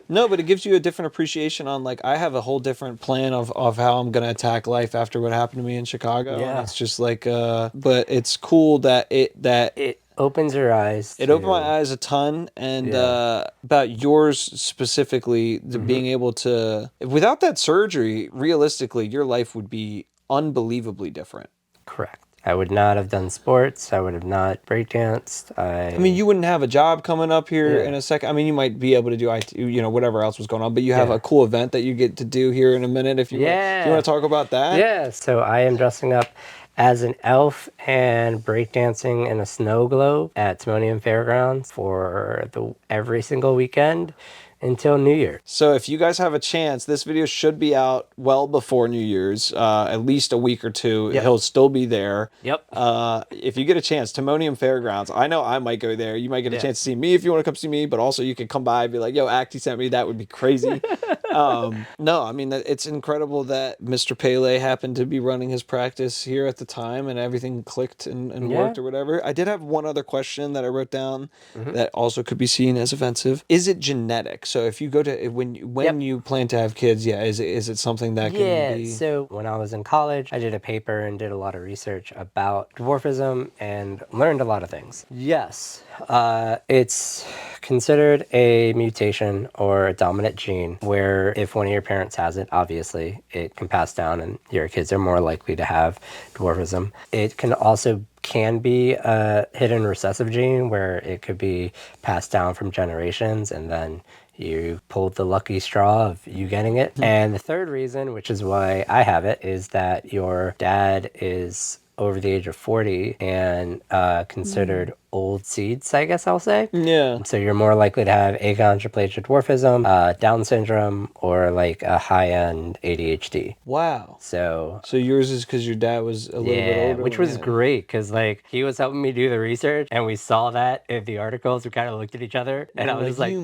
No, but it gives you a different appreciation on I have a whole different plan of how I'm gonna attack life after what happened to me in Chicago. Yeah. And it's just but it's cool that it opens your eyes. It opened my eyes a ton, and about yours specifically, being able to, without that surgery, realistically, your life would be unbelievable different. Correct. I would not have done sports. I would have not breakdanced. I mean, you wouldn't have a job coming up here in a second. I mean, you might be able to do whatever else was going on, but you have a cool event that you get to do here in a minute. If you want to talk about that. Yeah. So I am dressing up as an elf and breakdancing in a snow globe at Timonium Fairgrounds for every single weekend until New Year. So if you guys have a chance, this video should be out well before New Year's, at least a week or two. Yep. He'll still be there. Yep. If you get a chance, Timonium Fairgrounds, I know I might go there. You might get a chance to see me if you want to come see me, but also you can come by and be like, yo, Acti sent me. That would be crazy. No, I mean, it's incredible that Mr. Pele happened to be running his practice here at the time and everything clicked and worked or whatever. I did have one other question that I wrote down that also could be seen as offensive. Is it genetic? So if you go to, when you plan to have kids, is it something that can be? Yeah, so when I was in college, I did a paper and did a lot of research about dwarfism and learned a lot of things. Yes, it's considered a mutation or a dominant gene where if one of your parents has it, obviously it can pass down and your kids are more likely to have dwarfism. It can be a hidden recessive gene where it could be passed down from generations and then you pulled the lucky straw of you getting it. And the third reason, which is why I have it, is that your dad is over the age of 40 and considered old seeds, I guess I'll say. Yeah. So you're more likely to have achondroplasia, dwarfism, Down syndrome, or like a high-end ADHD. Wow. So yours is because your dad was a little bit older. which was great because like he was helping me do the research and we saw that in the articles. We kind of looked at each other and I was like,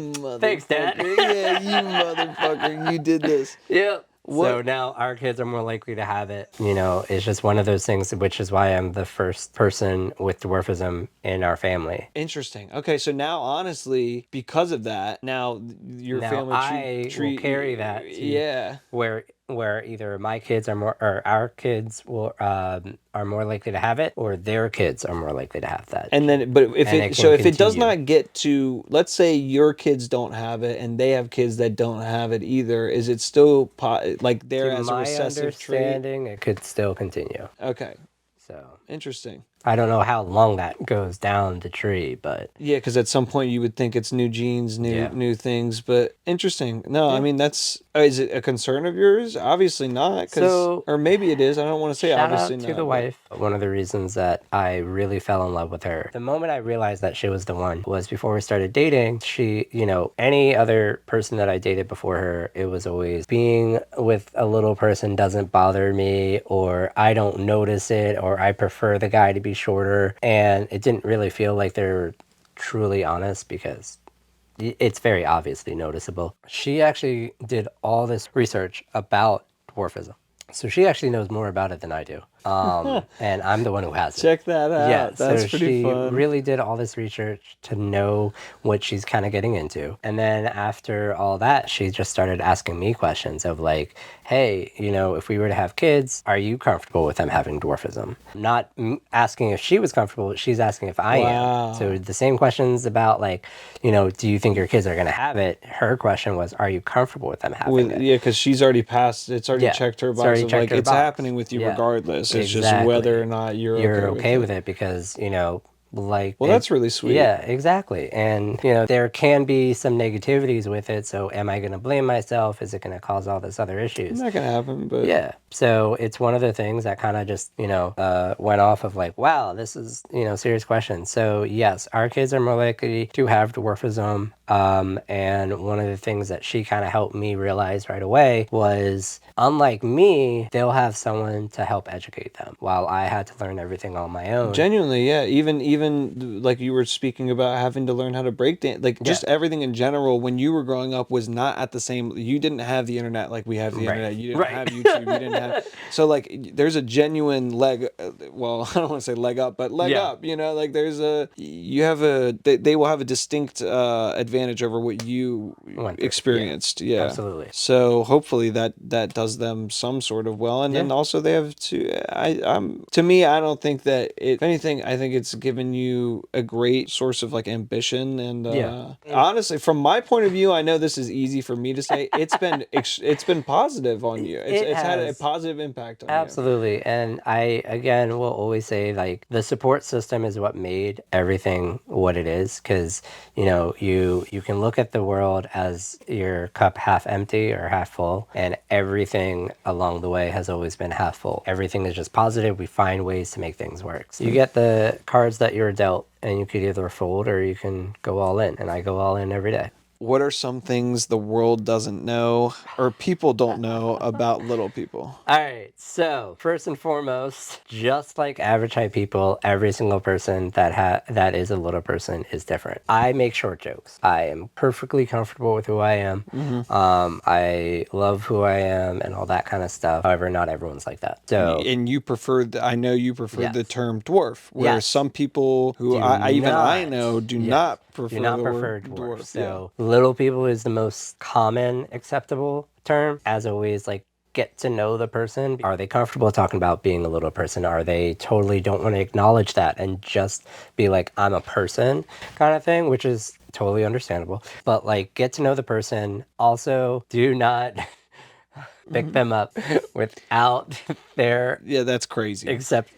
thanks, Dad. Yeah, you motherfucker, you did this. Yep. So now our kids are more likely to have it. You know, it's just one of those things, which is why I'm the first person with dwarfism in our family. Interesting. Okay, so now honestly, because of that, now your family will carry that. Where either my kids are more, or our kids will are more likely to have it, or their kids are more likely to have that. And then, but if it does not get to, let's say your kids don't have it, and they have kids that don't have it either, is it still like there as a recessive trait? My understanding, it could still continue. Okay. So interesting. I don't know how long that goes down the tree, but yeah, because at some point you would think it's new genes, new things. But interesting. No, I mean is it a concern of yours? Obviously not. Or maybe it is. I don't want to say obviously not. Shout out to the wife. One of the reasons that I really fell in love with her, the moment I realized that she was the one, was before we started dating. She, any other person that I dated before her, it was always being with a little person doesn't bother me, or I don't notice it, or I prefer the guy to be shorter, and it didn't really feel like they're truly honest because it's very obviously noticeable. She actually did all this research about dwarfism, so she actually knows more about it than I do. And I'm the one who has it. Check that out. Yeah, that's pretty fun. She really did all this research to know what she's kind of getting into. And then after all that, she just started asking me questions of like, hey, if we were to have kids, are you comfortable with them having dwarfism? Not asking if she was comfortable, she's asking if I am. So the same questions about like, do you think your kids are going to have it? Her question was, are you comfortable with them having it? Yeah, because she's already passed, it's already checked her box of like, it's happening with you regardless. It's just whether or not you're okay with it because, that's really sweet. Yeah, exactly. And, there can be some negativities with it. So am I going to blame myself? Is it going to cause all this other issues? It's not going to happen, but... Yeah. So it's one of the things that kind of just, went off of like, wow, this is, serious question. So yes, our kids are more likely to have dwarfism. And one of the things that she kind of helped me realize right away was, unlike me, they'll have someone to help educate them while I had to learn everything on my own. Genuinely, yeah. Even like you were speaking about having to learn how to break dance, like just everything in general when you were growing up was not at the same, you didn't have the internet like we have the internet. You didn't have YouTube. You didn't have, so like there's a genuine leg, well, I don't want to say leg up, but leg up, like they will have a distinct advantage over what you experienced. Yeah, absolutely. So hopefully that does them some sort of well, and then also they have to. To me, I don't think that if anything, I think it's given given you a great source of like ambition and honestly, from my point of view, I know this is easy for me to say. It's been positive on you. It's had a positive impact on you. Absolutely. And I, again, will always say, like, the support system is what made everything what it is. Because, you know, you can look at the world as your cup half empty or half full, and everything along the way has always been half full. Everything is just positive. We find ways to make things work. So you get the cards that you're dealt, and you could either fold or you can go all in. And I go all in every day. What are some things the world doesn't know or people don't know about little people? All right, so first and foremost, just like average height people, every single person that is a little person is different. I make short jokes. I am perfectly comfortable with who I am. I love who I am and all that kind of stuff. However, not everyone's like that. So, and you prefer, I know you prefer the term dwarf, where some people who I know do not prefer the word dwarf. So little people is the most common acceptable term. As always, like, get to know the person. Are they comfortable talking about being a little person? Are they totally don't want to acknowledge that and just be like, I'm a person kind of thing, which is totally understandable. But like, get to know the person. Also, do not pick them up without their that's crazy acceptance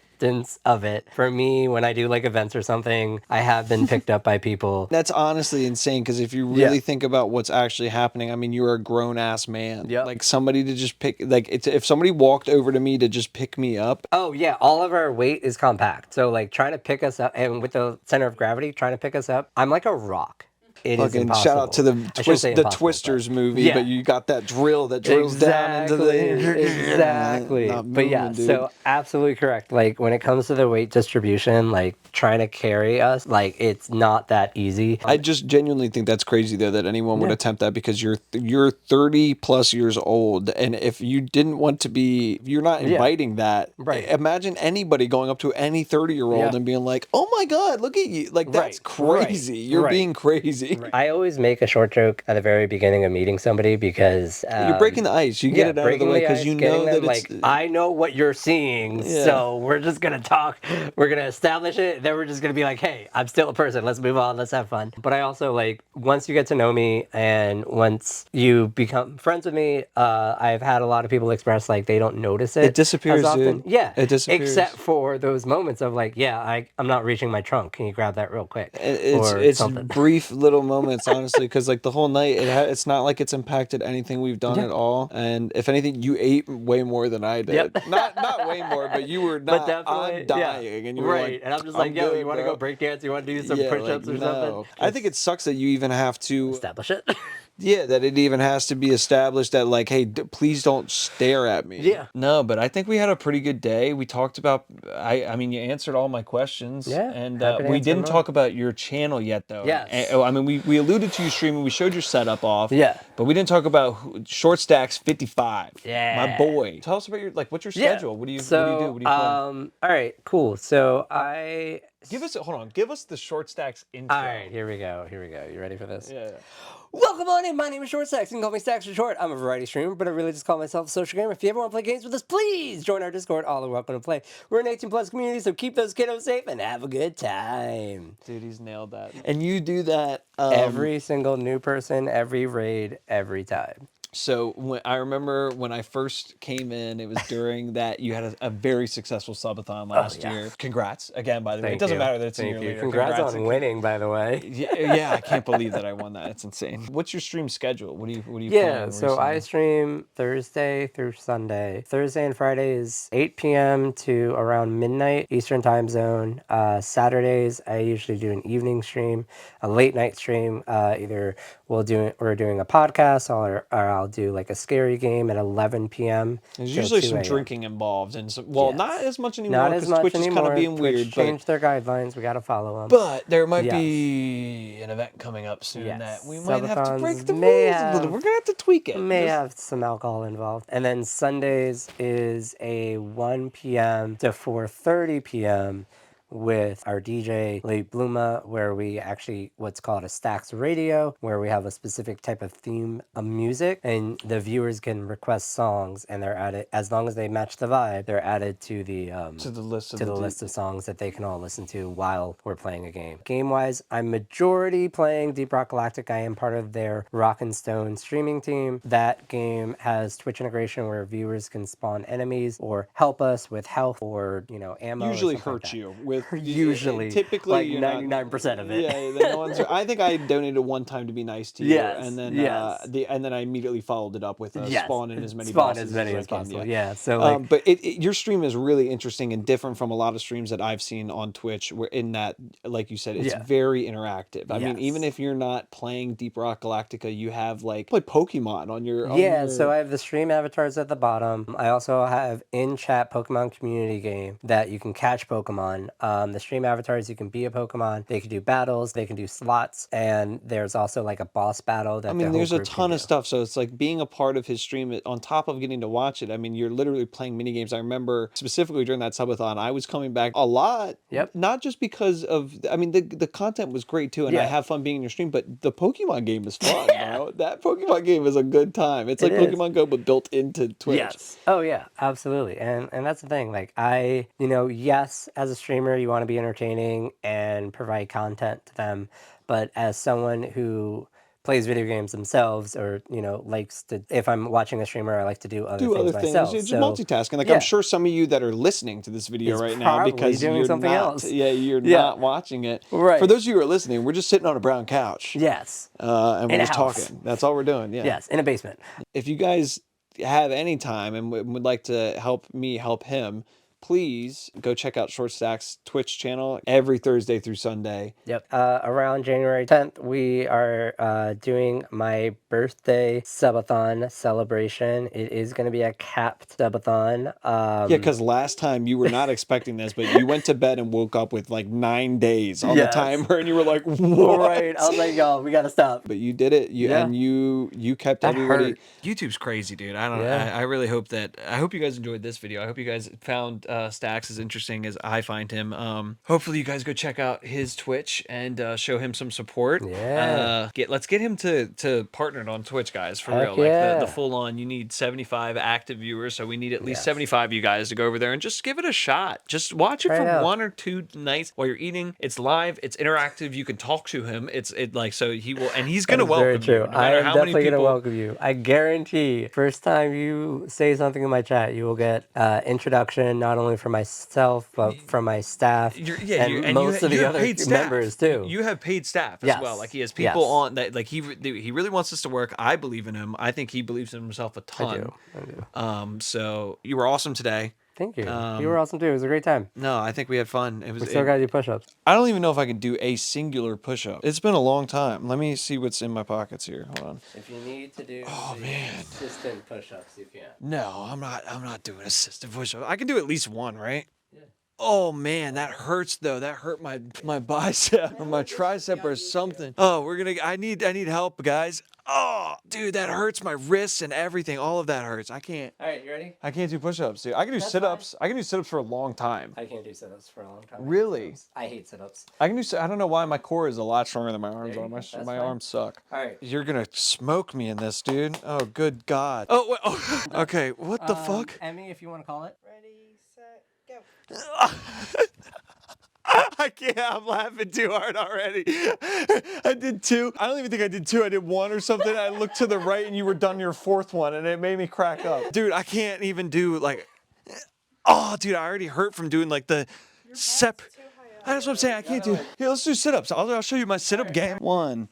of it. For me, when I do like events or something, I have been picked up by people. That's honestly insane, because if you really think about what's actually happening, I mean, you're a grown-ass man. Like, somebody to just pick, like, if somebody walked over to me to just pick me up. Oh, yeah, all of our weight is compact. So, like, trying to pick us up, and with the center of gravity, trying to pick us up, I'm like a rock. It is impossible. Shout out to the Twisters movie, but you got that drill that drills down into the... Exactly. But yeah, so absolutely correct. Like, when it comes to the weight distribution, like, trying to carry us, like, it's not that easy. I just genuinely think that's crazy, though, that anyone would attempt that, because you're 30 plus years old, and if you didn't want to be, if you're not inviting that, imagine anybody going up to any 30-year-old and being like, oh my God, look at you. Like, that's crazy. You're being crazy. I always make a short joke at the very beginning of meeting somebody, because you're breaking the ice. You get it out of the way because you know that it's like, I know what you're seeing, so we're just gonna talk. We're gonna establish it. Then we're just gonna be like, hey, I'm still a person. Let's move on. Let's have fun. But I also, like, once you get to know me and once you become friends with me, I've had a lot of people express like they don't notice it. It disappears, as often. dude. Yeah, it disappears. Except for those moments of like, I'm not reaching my trunk. Can you grab that real quick? It's brief little moments, honestly, because like the whole night, it's not like it's impacted anything we've done at all. And if anything, you ate way more than I did. Not way more, but you were not. I'm dying, and you were like, and I'm just like, yo, you want to go break dance? You want to do some push-ups or something? I think it sucks that you even have to establish it. Yeah, that it even has to be established that, like, hey, please don't stare at me. Yeah. No, but I think we had a pretty good day. We talked about, I mean, you answered all my questions. Yeah. And we didn't talk about your channel yet, though. Yes. I mean, we alluded to you streaming. We showed your setup off. Yeah. But we didn't talk about Short Stacks 55. Yeah. My boy. Tell us about your, like, what's your schedule? What do you do? What do you play? All right, cool. So Give us the Short Stacks intro. All right, here we go. You ready for this? Yeah. Welcome on in. My name is Short Stacks. You can call me Stacks for short. I'm a variety streamer, but I really just call myself a social gamer. If you ever want to play games with us, please join our Discord. All are welcome to play. We're an 18+ community, so keep those kiddos safe and have a good time. Dude, he's nailed that. And you do that every single new person, every raid, every time. So I remember when I first came in, it was during that you had a very successful subathon last year. Congrats again, by the way. It doesn't matter that it's in your leader. Congrats on winning, by the way. Yeah, I can't believe that I won that. It's insane. What's your stream schedule? What do you Yeah, so I stream Thursday through Sunday. Thursday and Friday is 8 p.m. to around midnight Eastern time zone. Saturdays I usually do an evening stream, a late night stream. Either we're doing a podcast or I'll do like a scary game at 11 p.m. There's usually some drinking involved, and not as much anymore because Twitch is kind of being weird. Changed their guidelines. We got to follow them. But there might be an event coming up soon that we might have to break the rules a little. We're gonna have to tweak it. May have some alcohol involved. And then Sundays is a 1 p.m. to 4:30 p.m. with our DJ Lee Bluma, where we actually what's called a Stacks Radio, where we have a specific type of theme of music, and the viewers can request songs, and they're added as long as they match the vibe. They're added to the list of songs that they can all listen to while we're playing a game. Game-wise, I'm majority playing Deep Rock Galactic. I am part of their Rock and Stone streaming team. That game has Twitch integration where viewers can spawn enemies or help us with health or ammo. Usually or something hurt like you with usually typically like you're 99% of it. Yeah, no one's. I think I donated one time to be nice to you, and then and then I immediately followed it up with spawn in as many bosses as I can. possible. Yeah. So but your stream is really interesting and different from a lot of streams that I've seen on Twitch. Where in that, like you said, it's very interactive. I mean, even if you're not playing Deep Rock Galactica, you have like Pokemon on your. So I have the stream avatars at the bottom. I also have in-chat Pokemon community game that you can catch Pokemon. The stream avatars, you can be a Pokemon. They can do battles. They can do slots, and there's also like a boss battle. That there's a ton of stuff. So it's like being a part of his stream on top of getting to watch it. I mean, you're literally playing mini games. I remember specifically during that subathon, I was coming back a lot. Yep. Not just because of, the content was great too, and I have fun being in your stream, but the Pokemon game is fun, bro. That Pokemon game is a good time. It's like Pokemon Go, but built into Twitch. Yes. Oh yeah, absolutely. And that's the thing. Like yes, as a streamer, you want to be entertaining and provide content to them, but as someone who plays video games themselves or likes to, if I'm watching a streamer, I like to do other things myself. You're just multitasking. Like I'm sure some of you that are listening to this video right now because doing you're something not else. you're not watching it. Right. For those of you who are listening, we're just sitting on a brown couch. Yes. And we're just talking. That's all we're doing. Yeah. Yes, in a basement. If you guys have any time and would like to help me help him, please go check out Short Stack's Twitch channel every Thursday through Sunday. Yep. Around January 10th, we are doing my birthday subathon celebration. It is going to be a capped subathon. Because last time you were not expecting this, but you went to bed and woke up with like 9 days on the timer, and you were like, "What?" Right. I was like, "Y'all, we got to stop." But you did it. You kept everybody. Hurt. YouTube's crazy, dude. I don't know. I really hope that. I hope you guys enjoyed this video. I hope you guys found Stacks as interesting as I find him. Hopefully you guys go check out his Twitch and show him some support. Yeah. Let's get him to partner on Twitch, guys, for real. Yeah. Like the full on. You need 75 active viewers, so we need at least 75 of you guys to go over there and just give it a shot. Just watch it for 1 or 2 nights while you're eating. It's live. It's interactive. You can talk to him. So he will, and he's gonna welcome very true. you. No I matter am how definitely many people. gonna welcome you. I guarantee. First time you say something in my chat, you will get introduction not only from myself but from my staff and most of the other members too. You have paid staff as well. Like he has people on that. Like he really wants us to work. I believe in him. I think he believes in himself a ton. I do. So you were awesome today. Thank you. You were awesome too. It was a great time. No, I think we had fun. We still gotta do push-ups. I don't even know if I can do a singular push-up. It's been a long time. Let me see what's in my pockets here. Hold on. If you need to do assistant push-ups, you can. No, I'm not doing assistant push-ups. I can do at least one, right? Yeah. Oh man, that hurts though. That hurt my bicep or my tricep or something. Oh, I need help, guys. Oh, dude, that hurts my wrists and everything. All of that hurts. I can't. All right, you ready? I can't do push-ups, dude. I can do sit-ups. I can do sit-ups for a long time. I can't do sit-ups for a long time. Really? I hate sit-ups. I can do. I don't know why my core is a lot stronger than my arms are. My arms suck. All right. You're gonna smoke me in this, dude. Oh, good God. Oh, wait, oh. Okay. What the fuck? Emmy, if you want to call it. Ready, set, go. I can't. I'm laughing too hard already. I did 2. I don't even think I did 2. I did 1 or something. I looked to the right and you were done your 4th one, and it made me crack up. Dude, I can't even do like. Oh, dude, I already hurt from doing like the separate. That's what I'm saying. I can't do. Here, let's do sit-ups. I'll show you my sit-up game. 1,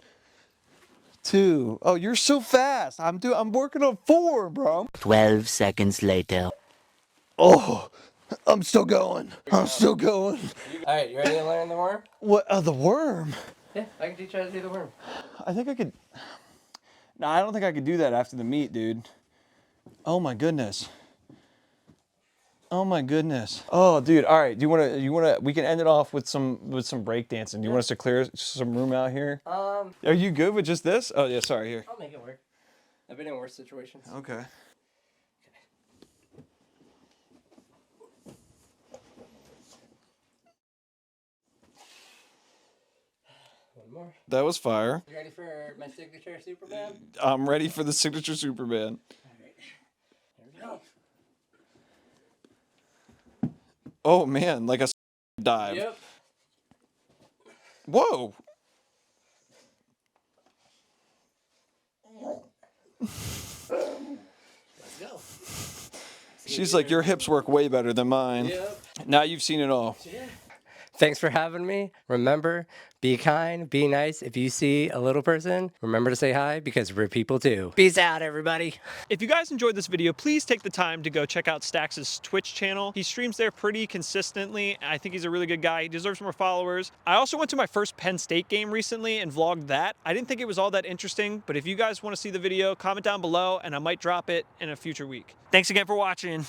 2. Oh, you're so fast. I'm working on 4, bro. 12 seconds later. Oh, I'm still going. I'm still going. All right, you ready to learn the worm? What? The worm? Yeah, I can teach you how to do the worm. I think I could. No, I don't think I could do that after the meet, dude. Oh my goodness. Oh my goodness. Oh, dude. All right. Do you wanna? We can end it off with some breakdancing. Do you want us to clear some room out here? Are you good with just this? Oh yeah. Sorry. Here. I'll make it work. I've been in worse situations. Okay. more. That was fire. You ready for my signature Superman? I'm ready for the signature Superman. Alright. Here we go. Oh man, like a dive. Yep. Whoa. Let's go. She's like, your hips work way better than mine. Yep. Now you've seen it all. Thanks for having me. Remember, be kind, be nice. If you see a little person, remember to say hi because we're people too. Peace out, everybody. If you guys enjoyed this video, please take the time to go check out Stax's Twitch channel. He streams there pretty consistently. I think he's a really good guy. He deserves more followers. I also went to my first Penn State game recently and vlogged that. I didn't think it was all that interesting, but if you guys want to see the video, comment down below and I might drop it in a future week. Thanks again for watching.